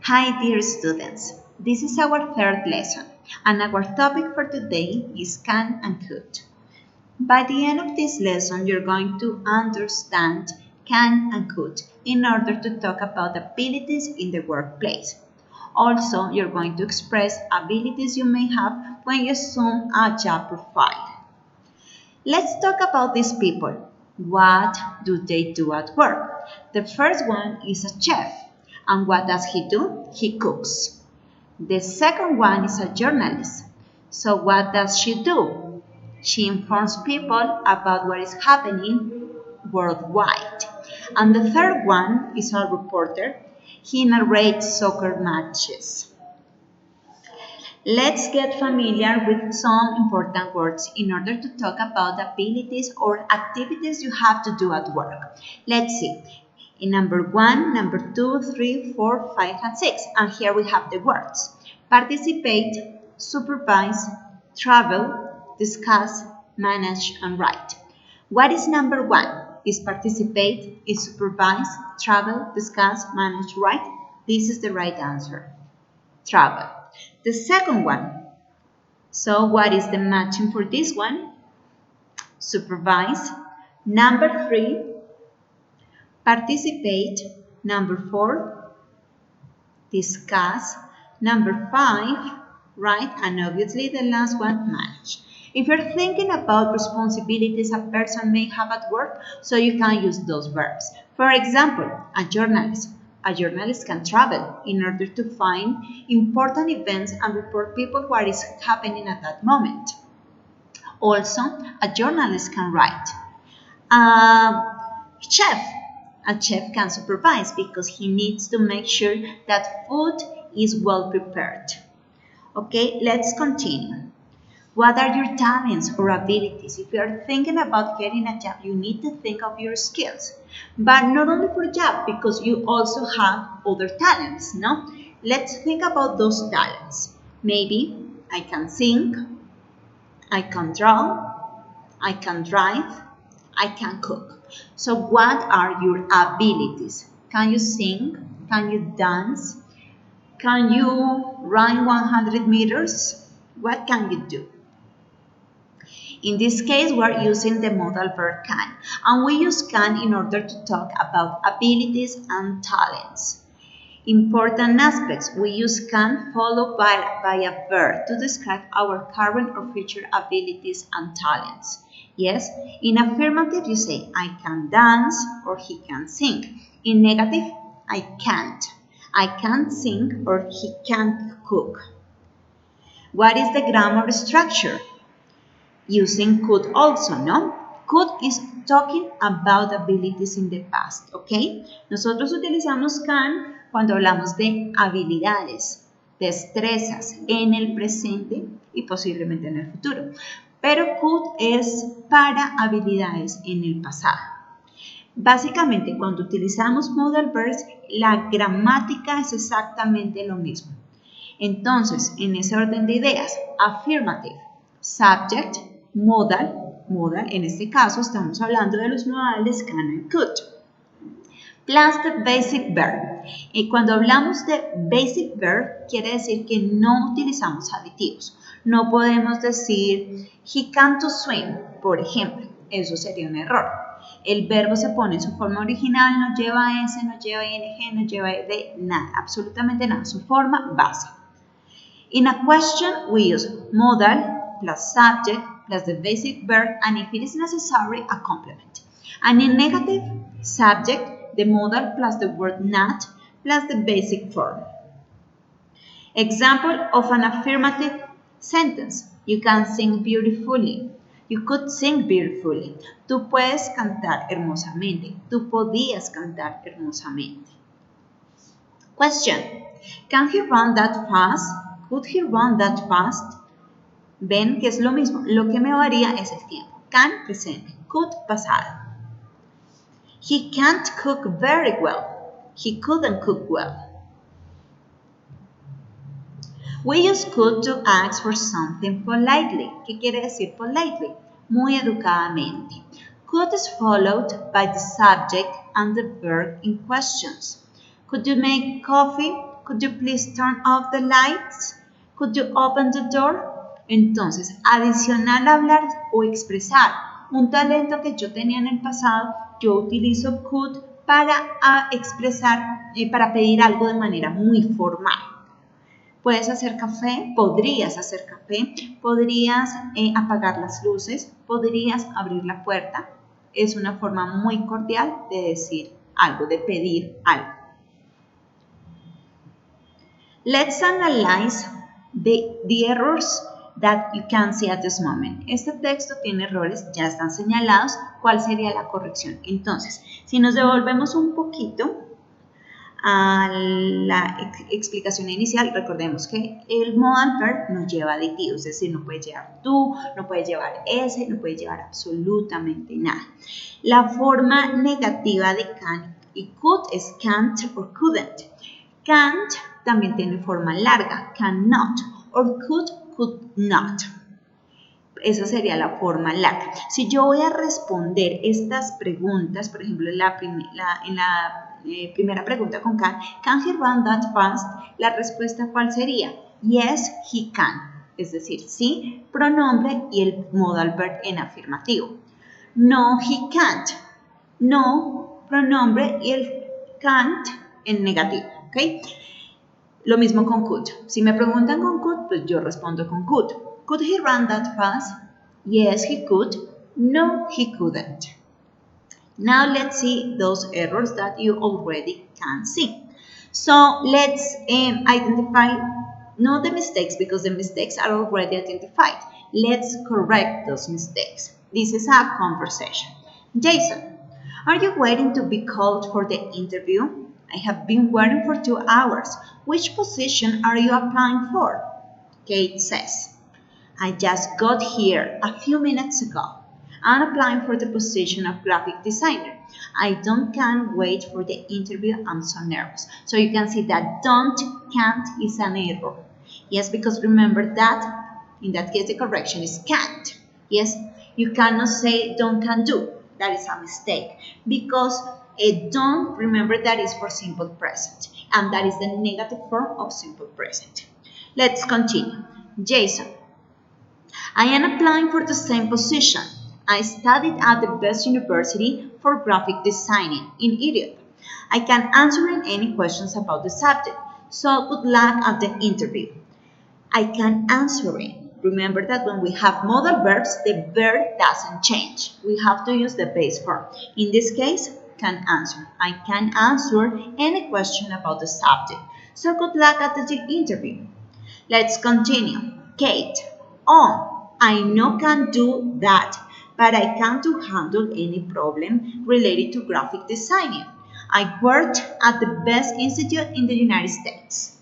Hi dear students, this is our third lesson and our topic for today is can and could. By the end of this lesson, you're going to understand can and could in order to talk about abilities in the workplace. Also, you're going to express abilities you may have when you assume a job profile. Let's talk about these people. What do they do at work? The first one is a chef. And what does he do? He cooks. The second one is a journalist. So what does she do? She informs people about what is happening worldwide. And the third one is a reporter. He narrates soccer matches. Let's get familiar with some important words in order to talk about abilities or activities you have to do at work. Let's see. In number 1, number 2, 3, 4, 5, and 6. And here we have the words. Participate, supervise, travel, discuss, manage, and write. What is number 1? Is participate, is supervise, travel, discuss, manage, write? This is the right answer. Travel. The second one. So what is the matching for this one? Supervise. Number 3. Participate. Number 4. Discuss. Number 5. Write. And obviously the last one, manage. If you're thinking about responsibilities a person may have at work, so you can use those verbs. For example, a journalist. A journalist can travel in order to find important events and report people what is happening at that moment. Also, a journalist can write. A chef can supervise because he needs to make sure that food is well prepared. Okay, let's continue. What are your talents or abilities? If you are thinking about getting a job, you need to think of your skills. But not only for a job, because you also have other talents, no? Let's think about those talents. Maybe I can sing, I can draw, I can drive, I can cook. So what are your abilities? Can you sing? Can you dance? Can you run 100 meters? What can you do? In this case, we're using the modal verb can, and we use can in order to talk about abilities and talents. Important aspects, we use can followed by a verb to describe our current or future abilities and talents. Yes, in affirmative you say, I can dance or he can sing. In negative, I can't. I can't sing or he can't cook. What is the grammar structure? Using could also, ¿no? Could is talking about abilities in the past, ¿ok? Nosotros utilizamos can cuando hablamos de habilidades, destrezas en el presente y posiblemente en el futuro. Pero could es para habilidades en el pasado. Básicamente, cuando utilizamos modal verbs, la gramática es exactamente lo mismo. Entonces, en ese orden de ideas, affirmative, subject, modal, en este caso estamos hablando de los modales can and could, plus the basic verb. Y cuando hablamos de basic verb, quiere decir que no utilizamos aditivos. No podemos decir he can't swim, por ejemplo. Eso sería un error. El verbo se pone en su forma original, no lleva S, no lleva ING, no lleva de nada, absolutamente nada, su forma base. In a question, we use modal plus subject plus the basic verb, and if it is necessary, a complement. And in negative, subject, the modal plus the word not plus the basic form. Example of an affirmative sentence. You can sing beautifully. You could sing beautifully. Tú puedes cantar hermosamente. Tú podías cantar hermosamente. Question. Can he run that fast? Could he run that fast? Ven que es lo mismo. Lo que me varía es el tiempo. Can, presente. Could, pasado. He can't cook very well. He couldn't cook well. We use could to ask for something politely. ¿Qué quiere decir politely? Muy educadamente. Could is followed by the subject and the verb in questions. Could you make coffee? Could you please turn off the lights? Could you open the door? Entonces, adicional a hablar o expresar un talento que yo tenía en el pasado, yo utilizo could para expresar, para pedir algo de manera muy formal. Puedes hacer café, podrías hacer café, podrías apagar las luces, podrías abrir la puerta. Es una forma muy cordial de decir algo, de pedir algo. Let's analyze the errors that you can see at this moment. Este texto tiene errores, ya están señalados. ¿Cuál sería la corrección? Entonces, si nos devolvemos un poquito a la explicación inicial, recordemos que el modal verb nos lleva aditivo, es decir, no puede llevar tú, no puede llevar ese, no puede llevar absolutamente nada. La forma negativa de can y could es can't or couldn't. Can't también tiene forma larga, cannot, or could not. Esa sería la forma larga. Si yo voy a responder estas preguntas, por ejemplo, en la primera pregunta con can he run that fast? La respuesta ¿cuál sería? Yes, he can. Es decir, sí, pronombre y el modal verb en afirmativo. No, he can't. No, pronombre y el can't en negativo. ¿Ok? Lo mismo con could. Si me preguntan con could, pues yo respondo con could. Could he run that fast? Yes, he could. No, he couldn't. Now let's see those errors that you already can see. So let's identify, not the mistakes, because the mistakes are already identified. Let's correct those mistakes. This is a conversation. Jason, are you waiting to be called for the interview? I have been waiting for 2 hours. Which position are you applying for? Kate says, I just got here a few minutes ago. I'm applying for the position of graphic designer. I can't wait for the interview. I'm so nervous. So you can see that don't, can't is an error. Yes, because remember that, in that case, the correction is can't. Yes, you cannot say don't, can do. That is a mistake. Because don't, remember that is for simple present. And that is the negative form of simple present. Let's continue. Jason, I am applying for the same position. I studied at the best university for graphic designing in Egypt. I can answer any questions about the subject, so good luck at the interview. I can answer it. Remember that when we have modal verbs, the verb doesn't change. We have to use the base form. In this case, can answer. I can answer any question about the subject, so good luck at the interview. Let's continue. Kate, oh, I know can't do that, but I can't handle any problem related to graphic designing. I worked at the best institute in the United States.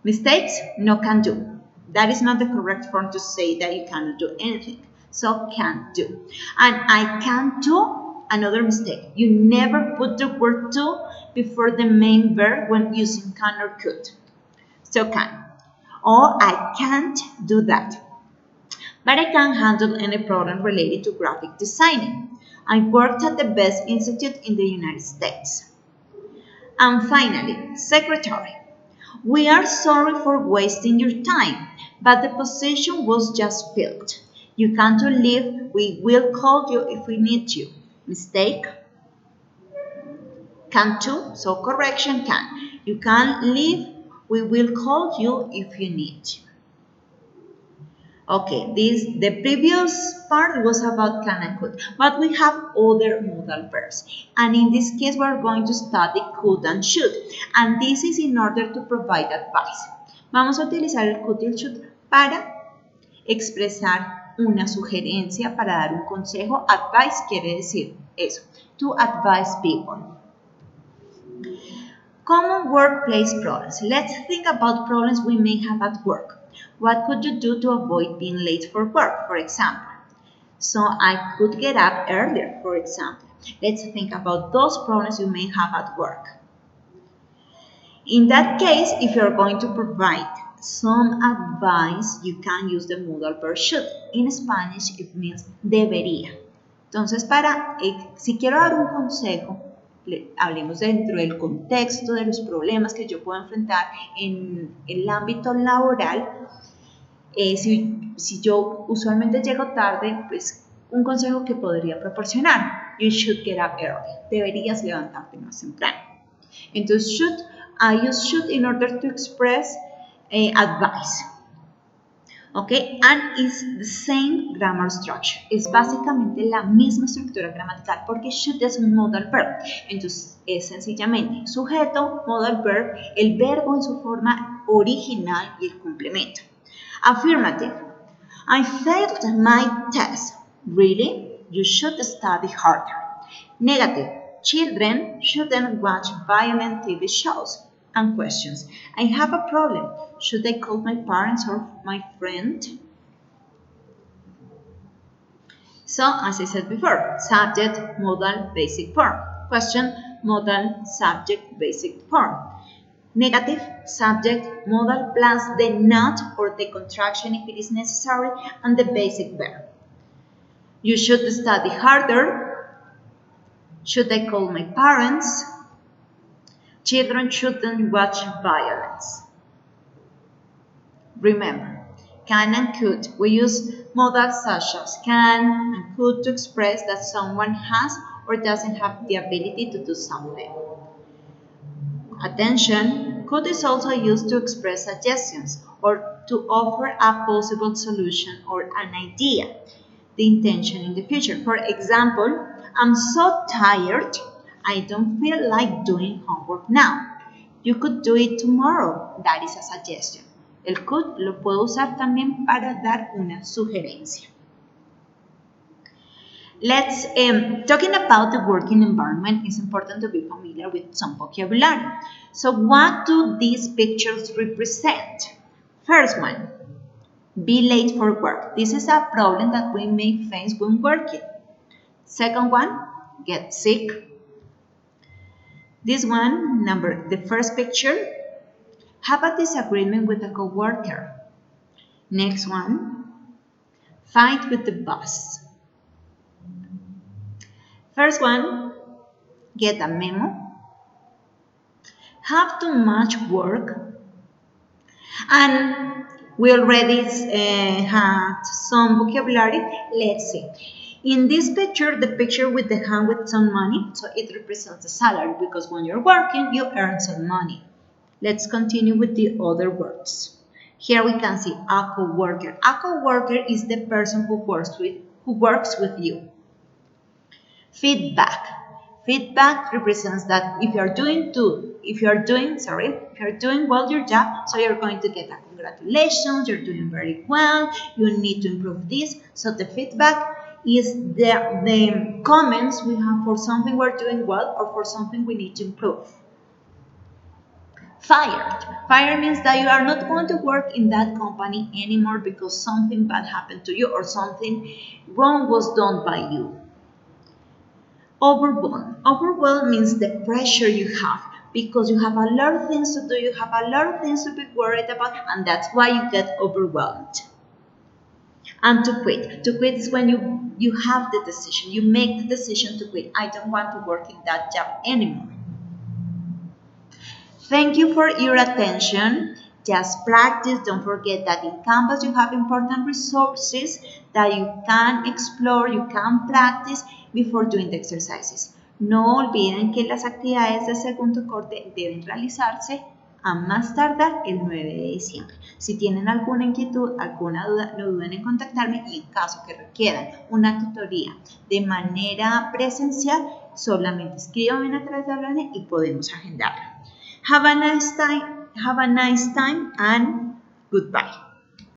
Mistakes? No can do. That is not the correct form to say that you cannot do anything. So can't do. And I can't do, another mistake. You never put the word to before the main verb when using can or could. So can. Or I can't do that. But I can handle any problem related to graphic designing. I worked at the best institute in the United States. And finally, secretary. We are sorry for wasting your time, but the position was just filled. You can't leave. We will call you if we need you. Mistake. Can't to, so correction can. You can't leave. We will call you if you need you. Okay, the previous part was about can and could, but we have other modal verbs. And in this case, we're going to study could and should. And this is in order to provide advice. Vamos a utilizar el could y el should para expresar una sugerencia, para dar un consejo. Advice quiere decir eso, to advise people. Common workplace problems. Let's think about problems we may have at work. What could you do to avoid being late for work, for example? So I could get up earlier, for example. Let's think about those problems you may have at work. In that case, if you're going to provide some advice, you can use the modal verb should. In Spanish, it means debería. Entonces, si quiero dar un consejo, hablemos dentro del contexto de los problemas que yo puedo enfrentar en el ámbito laboral. Si yo usualmente llego tarde, pues un consejo que podría proporcionar: you should get up early. Deberías levantarte más temprano. Entonces, I use should in order to express advice. Okay, and it's the same grammar structure. Es básicamente la misma estructura gramatical porque should es un modal verb. Entonces, es sencillamente sujeto, modal verb, el verbo en su forma original y el complemento. Affirmative. I failed my test. Really? You should study harder. Negative. Children shouldn't watch violent TV shows. And questions. I have a problem. Should I call my parents or my friend? So, as I said before, subject, modal, basic form. Question, modal, subject, basic form. Negative, subject, modal plus the not or the contraction if it is necessary, and the basic verb. You should study harder. Should I call my parents? Children shouldn't watch violence. Remember, can and could. We use modals such as can and could to express that someone has or doesn't have the ability to do something. Attention, could is also used to express suggestions or to offer a possible solution or an idea, the intention in the future. For example, I'm so tired, I don't feel like doing homework now. You could do it tomorrow. That is a suggestion. El could lo puedo usar también para dar una sugerencia. Let's, talking about the working environment, it's important to be familiar with some vocabulary. So what do these pictures represent? First one, be late for work. This is a problem that we may face when working. Second one, get sick. This one, the first picture, have a disagreement with a coworker. Next one, fight with the boss. First one, get a memo. Have too much work. And we already had some vocabulary. Let's see. In this picture, the picture with the hand with some money, so it represents the salary because when you're working, you earn some money. Let's continue with the other words. Here we can see a coworker. A coworker is the person who works with you. Feedback. Feedback represents that if you're doing well your job, so you're going to get a congratulations, you're doing very well, you need to improve this. So the feedback is the comments we have for something we're doing well or for something we need to improve. Fired. Fired means that you are not going to work in that company anymore because something bad happened to you or something wrong was done by you. Overwhelmed. Overwhelmed means the pressure you have because you have a lot of things to do, you have a lot of things to be worried about, and that's why you get overwhelmed. And to quit. To quit is when you have the decision, you make the decision to quit. I don't want to work in that job anymore. Thank you for your attention. Just practice. Don't forget that in Canvas you have important resources that you can explore, you can practice before doing the exercises. No olviden que las actividades de segundo corte deben realizarse a más tardar el 9 de diciembre. Si tienen alguna inquietud, alguna duda, no duden en contactarme y en caso que requieran una tutoría de manera presencial, solamente escríbanme a través de Hablane y podemos agendarla. Have a nice time and goodbye.